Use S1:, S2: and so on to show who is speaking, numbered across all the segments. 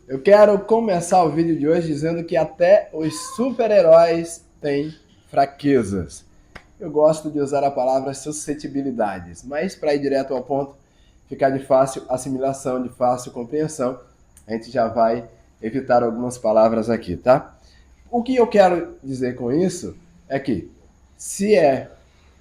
S1: Eu quero começar o vídeo de hoje dizendo que até os super-heróis têm fraquezas. Eu gosto de usar a palavra suscetibilidades, mas para ir direto ao ponto, ficar de fácil assimilação, de fácil compreensão, a gente já vai evitar algumas palavras aqui, tá? O que eu quero dizer com isso é que, se é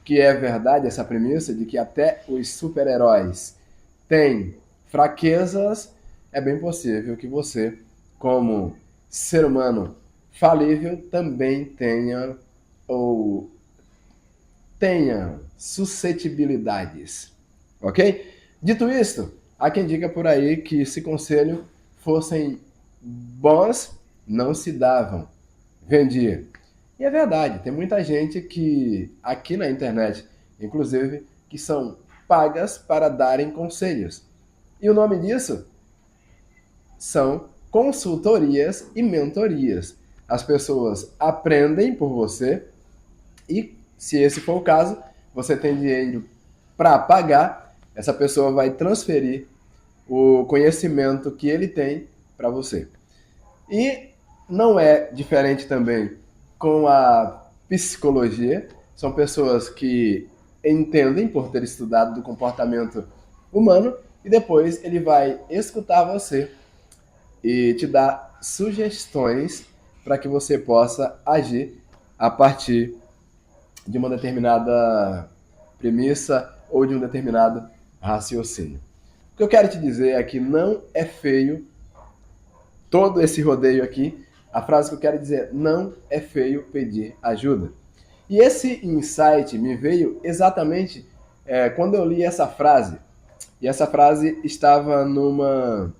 S1: que é verdade essa premissa de que até os super-heróis têm fraquezas, é bem possível que você, como ser humano falível, também tenha suscetibilidades, ok? Dito isto, há quem diga por aí que se conselho fossem bons, não se davam, vendia. E é verdade, tem muita gente que, aqui na internet, inclusive, que são pagas para darem conselhos. E o nome disso são consultorias e mentorias. As pessoas aprendem por você e, se esse for o caso, você tem dinheiro para pagar, essa pessoa vai transferir o conhecimento que ele tem para você. E não é diferente também com a psicologia. São pessoas que entendem por ter estudado do comportamento humano e depois ele vai escutar você e te dar sugestões para que você possa agir a partir de uma determinada premissa ou de um determinado raciocínio. O que eu quero te dizer é que não é feio todo esse rodeio aqui. A frase que eu quero dizer é: não é feio pedir ajuda. E esse insight me veio exatamente quando eu li essa frase. E essa frase estava numa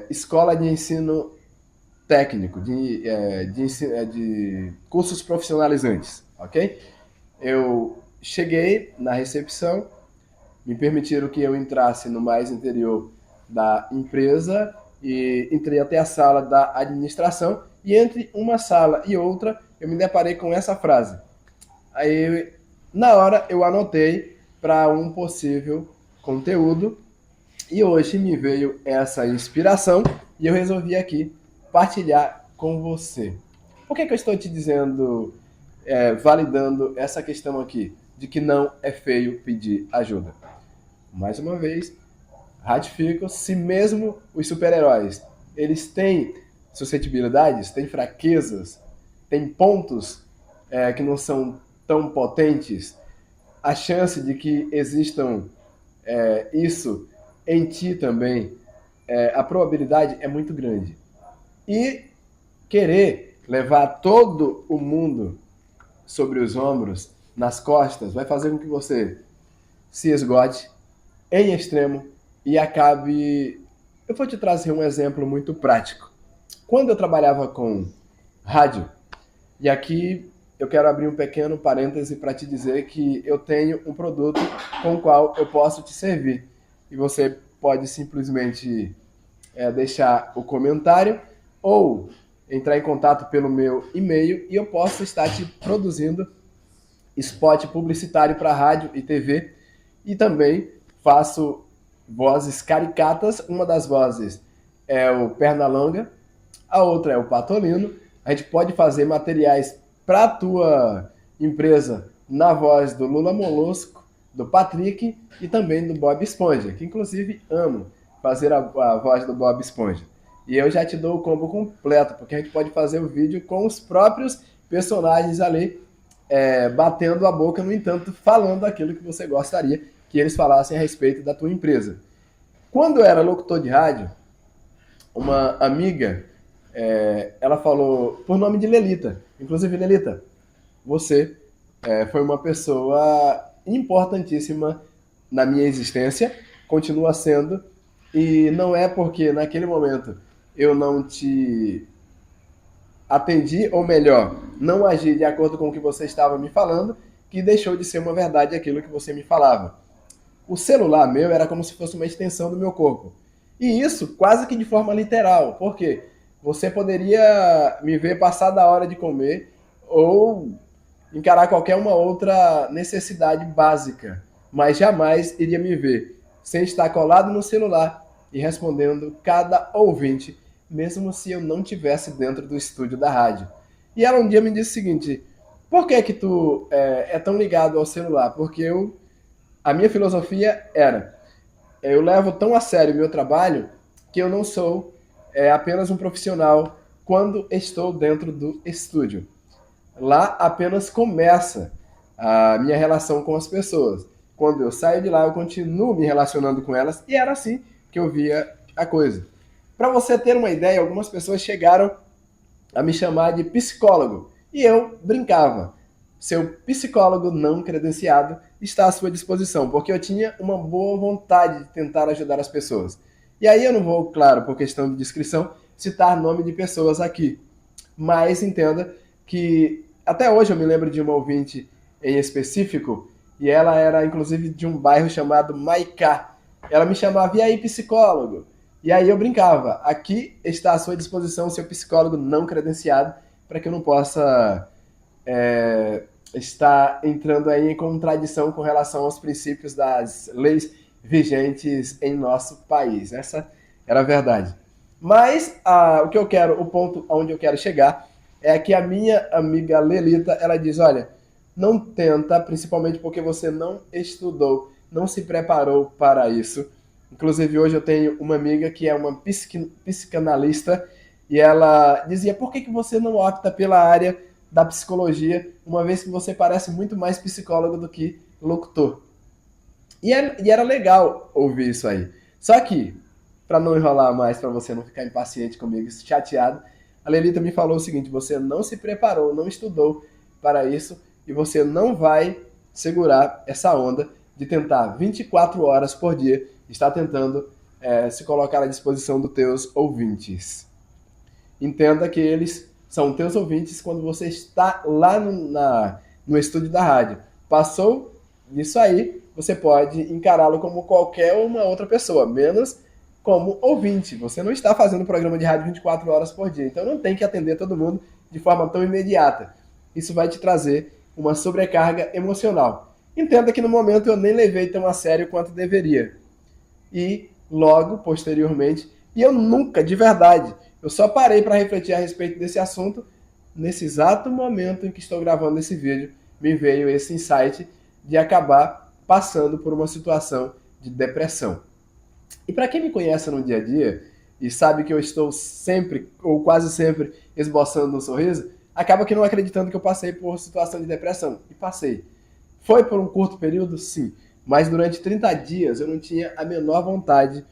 S1: escola de ensino técnico, de cursos profissionalizantes, ok? Eu cheguei na recepção, me permitiram que eu entrasse no mais interior da empresa e entrei até a sala da administração, e entre uma sala e outra eu me deparei com essa frase. Aí, na hora, eu anotei para um possível conteúdo e hoje me veio essa inspiração e eu resolvi aqui partilhar com você. Por que eu estou te dizendo, validando essa questão aqui, de que não é feio pedir ajuda? Mais uma vez, ratifico, se mesmo os super-heróis, eles têm suscetibilidades, têm fraquezas, têm pontos que não são tão potentes, a chance de que existam isso em ti também, a probabilidade é muito grande. E querer levar todo o mundo sobre os ombros, nas costas, vai fazer com que você se esgote em extremo e acabe... Eu vou te trazer um exemplo muito prático. Quando eu trabalhava com rádio, e aqui eu quero abrir um pequeno parêntese para te dizer que eu tenho um produto com o qual eu posso te servir. E você pode simplesmente deixar o comentário ou entrar em contato pelo meu e-mail e eu posso estar te produzindo spot publicitário para rádio e TV. E também faço vozes caricatas. Uma das vozes é o Pernalonga, a outra é o Patolino. A gente pode fazer materiais para a tua empresa na voz do Lula Molusco, do Patrick e também do Bob Esponja, que inclusive amo fazer a voz do Bob Esponja. E eu já te dou o combo completo, porque a gente pode fazer o vídeo com os próprios personagens ali, batendo a boca, no entanto, falando aquilo que você gostaria que eles falassem a respeito da tua empresa. Quando eu era locutor de rádio, uma amiga, ela falou por nome de Lelita. Inclusive, Lelita, você foi uma pessoa importantíssima na minha existência, continua sendo, e não é porque naquele momento eu não te atendi, ou melhor, não agi de acordo com o que você estava me falando, que deixou de ser uma verdade aquilo que você me falava. O celular meu era como se fosse uma extensão do meu corpo. E isso quase que de forma literal. Por quê? Você poderia me ver passar da hora de comer ou encarar qualquer uma outra necessidade básica, mas jamais iria me ver sem estar colado no celular e respondendo cada ouvinte mesmo se eu não tivesse dentro do estúdio da rádio. E ela um dia me disse o seguinte: por que que tu é tão ligado ao celular? Porque a minha filosofia era: eu levo tão a sério o meu trabalho que eu não sou apenas um profissional quando estou dentro do estúdio. Lá apenas começa a minha relação com as pessoas. Quando eu saio de lá, eu continuo me relacionando com elas, e era assim que eu via a coisa. Para você ter uma ideia, algumas pessoas chegaram a me chamar de psicólogo, e eu brincava: seu psicólogo não credenciado está à sua disposição, porque eu tinha uma boa vontade de tentar ajudar as pessoas. E aí eu não vou, claro, por questão de descrição, citar nome de pessoas aqui, mas entenda que até hoje eu me lembro de uma ouvinte em específico, e ela era inclusive de um bairro chamado Maicá. Ela me chamava: e aí, psicólogo? E aí eu brincava: aqui está à sua disposição o seu psicólogo não credenciado, para que eu não possa estar entrando aí em contradição com relação aos princípios das leis vigentes em nosso país. Essa era a verdade. Mas o que eu quero, o ponto onde eu quero chegar é que a minha amiga Lelita, ela diz: olha, não tenta, principalmente porque você não estudou, não se preparou para isso. Inclusive hoje eu tenho uma amiga que é uma psicanalista, e ela dizia: por que você não opta pela área da psicologia, uma vez que você parece muito mais psicólogo do que locutor? E era legal ouvir isso aí. Só que, para não enrolar mais, para você não ficar impaciente comigo, chateado, a Lelita me falou o seguinte: você não se preparou, não estudou para isso, e você não vai segurar essa onda de tentar 24 horas por dia estar tentando se colocar à disposição dos teus ouvintes. Entenda que eles são teus ouvintes quando você está lá no estúdio da rádio. Passou disso aí, você pode encará-lo como qualquer uma outra pessoa, menos como ouvinte. Você não está fazendo programa de rádio 24 horas por dia, então não tem que atender todo mundo de forma tão imediata. Isso vai te trazer uma sobrecarga emocional. Entenda que no momento eu nem levei tão a sério quanto deveria. E logo, posteriormente, e eu nunca, de verdade, eu só parei para refletir a respeito desse assunto nesse exato momento em que estou gravando esse vídeo, me veio esse insight de acabar passando por uma situação de depressão. E para quem me conhece no dia a dia e sabe que eu estou sempre, ou quase sempre, esboçando um sorriso, acaba que não acreditando que eu passei por situação de depressão. E passei. Foi por um curto período? Sim. Mas durante 30 dias eu não tinha a menor vontade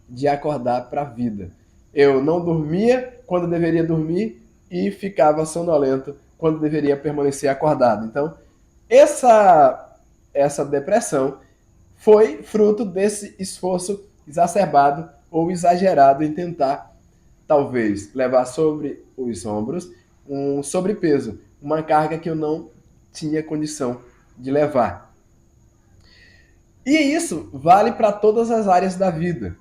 S1: de acordar para a vida. Eu não dormia quando deveria dormir e ficava sonolento quando deveria permanecer acordado. Então, essa depressão foi fruto desse esforço exacerbado ou exagerado em tentar, talvez, levar sobre os ombros um sobrepeso, uma carga que eu não tinha condição de levar. E isso vale para todas as áreas da vida.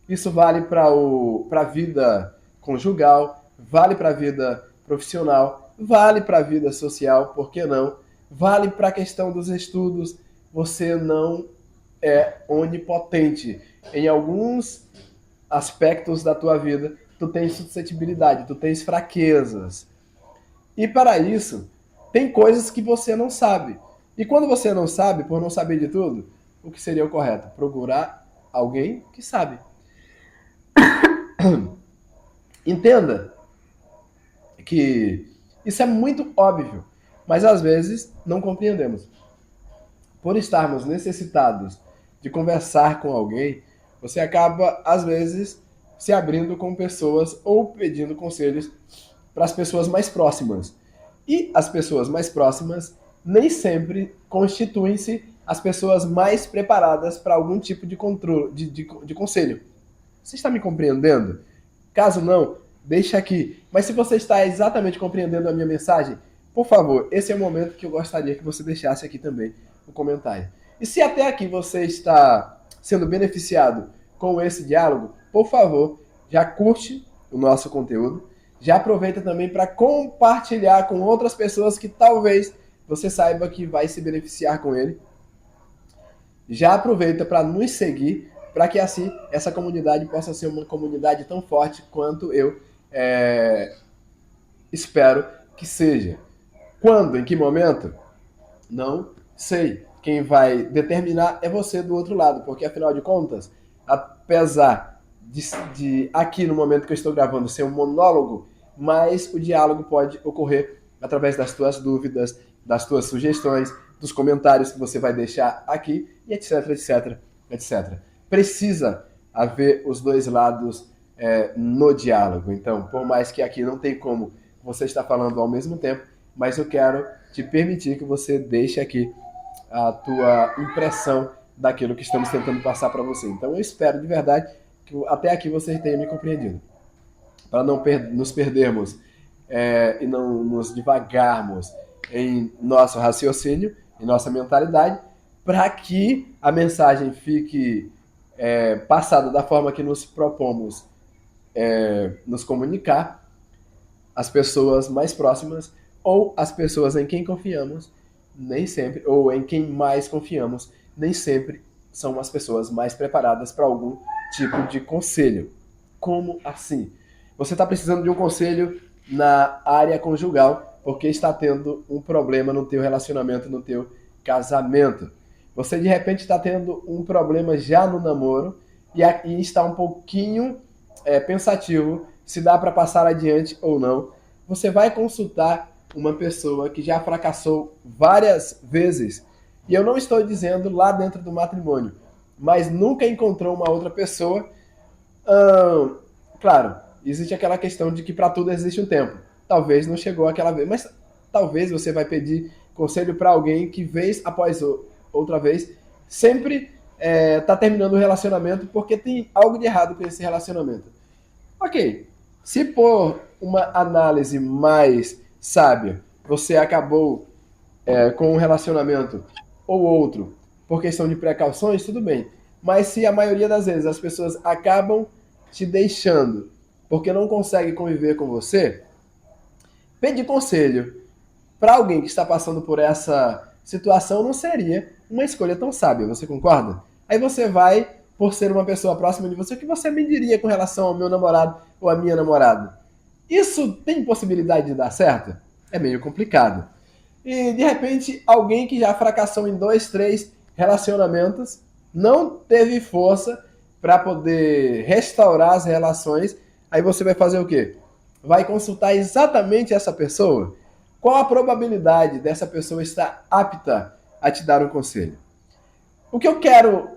S1: Isso vale para a vida conjugal, vale para a vida profissional, vale para a vida social, por que não? Vale para a questão dos estudos. Você não é onipotente. Em alguns aspectos da tua vida, tu tens suscetibilidade, tu tens fraquezas. E para isso, tem coisas que você não sabe. E quando você não sabe, por não saber de tudo, o que seria o correto? Procurar alguém que sabe. Entenda que isso é muito óbvio, mas às vezes não compreendemos. Por estarmos necessitados de conversar com alguém, você acaba, às vezes, se abrindo com pessoas ou pedindo conselhos para as pessoas mais próximas. E as pessoas mais próximas nem sempre constituem-se as pessoas mais preparadas para algum tipo de controle, de conselho. Você está me compreendendo? Caso não, deixa aqui. Mas se você está exatamente compreendendo a minha mensagem, por favor, esse é o momento que eu gostaria que você deixasse aqui também o comentário. E se até aqui você está sendo beneficiado com esse diálogo, por favor, já curte o nosso conteúdo, já aproveita também para compartilhar com outras pessoas que talvez você saiba que vai se beneficiar com ele. Já aproveita para nos seguir, para que assim essa comunidade possa ser uma comunidade tão forte quanto eu espero que seja. Quando, em que momento? Não sei. Quem vai determinar é você do outro lado, porque afinal de contas, apesar de aqui no momento que eu estou gravando ser um monólogo, mas o diálogo pode ocorrer através das tuas dúvidas, das tuas sugestões, dos comentários que você vai deixar aqui, e etc, etc, etc. Precisa haver os dois lados no diálogo. Então, por mais que aqui não tem como você estar falando ao mesmo tempo, mas eu quero te permitir que você deixe aqui a tua impressão daquilo que estamos tentando passar para você. Então eu espero de verdade que até aqui você tenha me compreendido. Para não nos perdermos e não nos divagarmos em nosso raciocínio, em nossa mentalidade, para que a mensagem fique passada da forma que nos propomos nos comunicar, as pessoas mais próximas ou as pessoas em quem confiamos, nem sempre, ou em quem mais confiamos, nem sempre são as pessoas mais preparadas para algum tipo de conselho. Como assim? Você está precisando de um conselho na área conjugal porque está tendo um problema no teu relacionamento, no teu casamento. Você de repente está tendo um problema já no namoro e está um pouquinho pensativo se dá para passar adiante ou não. Você vai consultar uma pessoa que já fracassou várias vezes. E eu não estou dizendo lá dentro do matrimônio, mas nunca encontrou uma outra pessoa. Claro, existe aquela questão de que para tudo existe um tempo. Talvez não chegou aquela vez, mas talvez você vai pedir conselho para alguém que vez após outra vez sempre está terminando o relacionamento porque tem algo de errado com esse relacionamento. Ok, se por uma análise mais sábia você acabou com um relacionamento ou outro por questão de precauções, tudo bem. Mas se a maioria das vezes as pessoas acabam te deixando porque não conseguem conviver com você, pedir conselho para alguém que está passando por essa situação não seria uma escolha tão sábia, você concorda? Aí você vai, por ser uma pessoa próxima de você, o que você me diria com relação ao meu namorado ou à minha namorada? Isso tem possibilidade de dar certo? É meio complicado. E, de repente, alguém que já fracassou em 2, 3 relacionamentos não teve força para poder restaurar as relações, aí você vai fazer o quê? Vai consultar exatamente essa pessoa? Qual a probabilidade dessa pessoa estar apta a te dar um conselho? O que eu quero,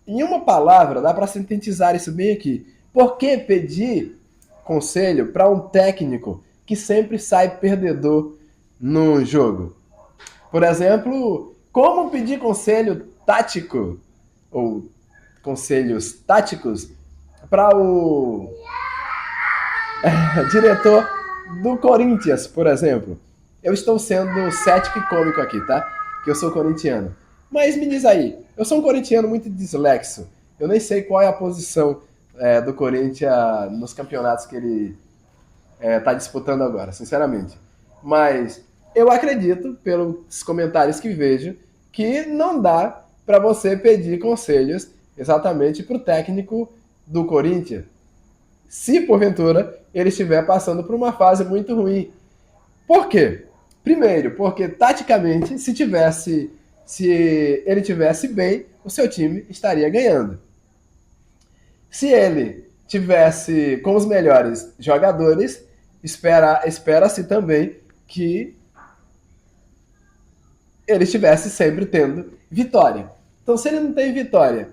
S1: em uma palavra, dá para sintetizar isso bem aqui. Por que pedir conselho para um técnico que sempre sai perdedor no jogo? Por exemplo, como pedir conselho tático ou conselhos táticos para o diretor do Corinthians, por exemplo. Eu estou sendo cético e cômico aqui, tá? Que eu sou corintiano. Mas me diz aí, eu sou um corintiano muito dislexo. Eu nem sei qual é a posição do Corinthians nos campeonatos que ele está disputando agora, sinceramente. Mas eu acredito, pelos comentários que vejo, que não dá para você pedir conselhos exatamente para o técnico do Corinthians. Se, porventura, ele estiver passando por uma fase muito ruim. Por quê? Primeiro, porque taticamente, se ele tivesse bem, o seu time estaria ganhando. Se ele tivesse com os melhores jogadores, espera-se também que ele estivesse sempre tendo vitória. Então, se ele não tem vitória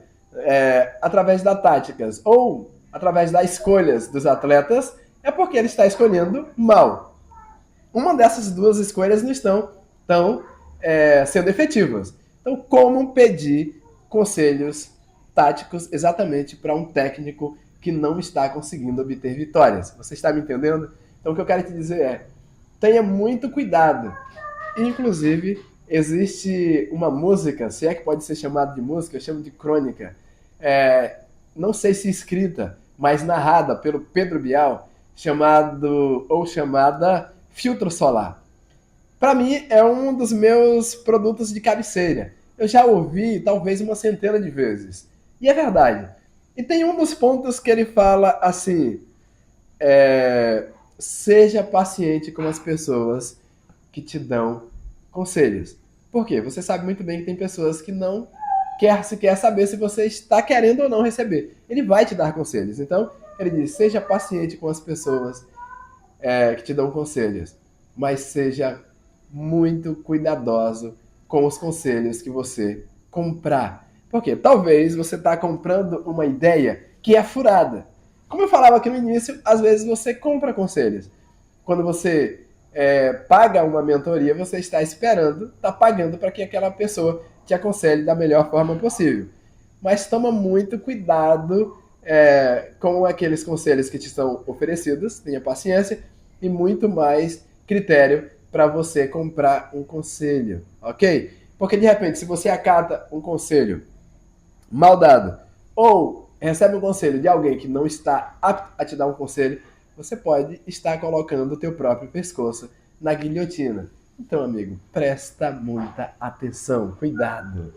S1: através das táticas ou através das escolhas dos atletas, é porque ele está escolhendo mal. Uma dessas duas escolhas não estão sendo efetivas. Então, como pedir conselhos táticos exatamente para um técnico que não está conseguindo obter vitórias? Você está me entendendo? Então, o que eu quero te dizer é, tenha muito cuidado. Inclusive, existe uma música, se é que pode ser chamada de música, eu chamo de crônica, não sei se escrita, mas narrada pelo Pedro Bial, chamada Filtro Solar. Para mim, é um dos meus produtos de cabeceira. Eu já ouvi talvez uma centena de vezes. E é verdade. E tem um dos pontos que ele fala assim, seja paciente com as pessoas que te dão conselhos. Por quê? Você sabe muito bem que tem pessoas que não quer saber se você está querendo ou não receber. Ele vai te dar conselhos. Então, ele diz, seja paciente com as pessoas que te dão conselhos, mas seja muito cuidadoso com os conselhos que você comprar. Porque talvez você está comprando uma ideia que é furada. Como eu falava aqui no início, às vezes você compra conselhos. Quando você paga uma mentoria, você está pagando para que aquela pessoa te aconselhe da melhor forma possível. Mas toma muito cuidado com aqueles conselhos que te são oferecidos, tenha paciência e muito mais critério para você comprar um conselho, ok? Porque de repente, se você acata um conselho mal dado ou recebe um conselho de alguém que não está apto a te dar um conselho, você pode estar colocando o teu próprio pescoço na guilhotina. Então, amigo, presta muita atenção, cuidado.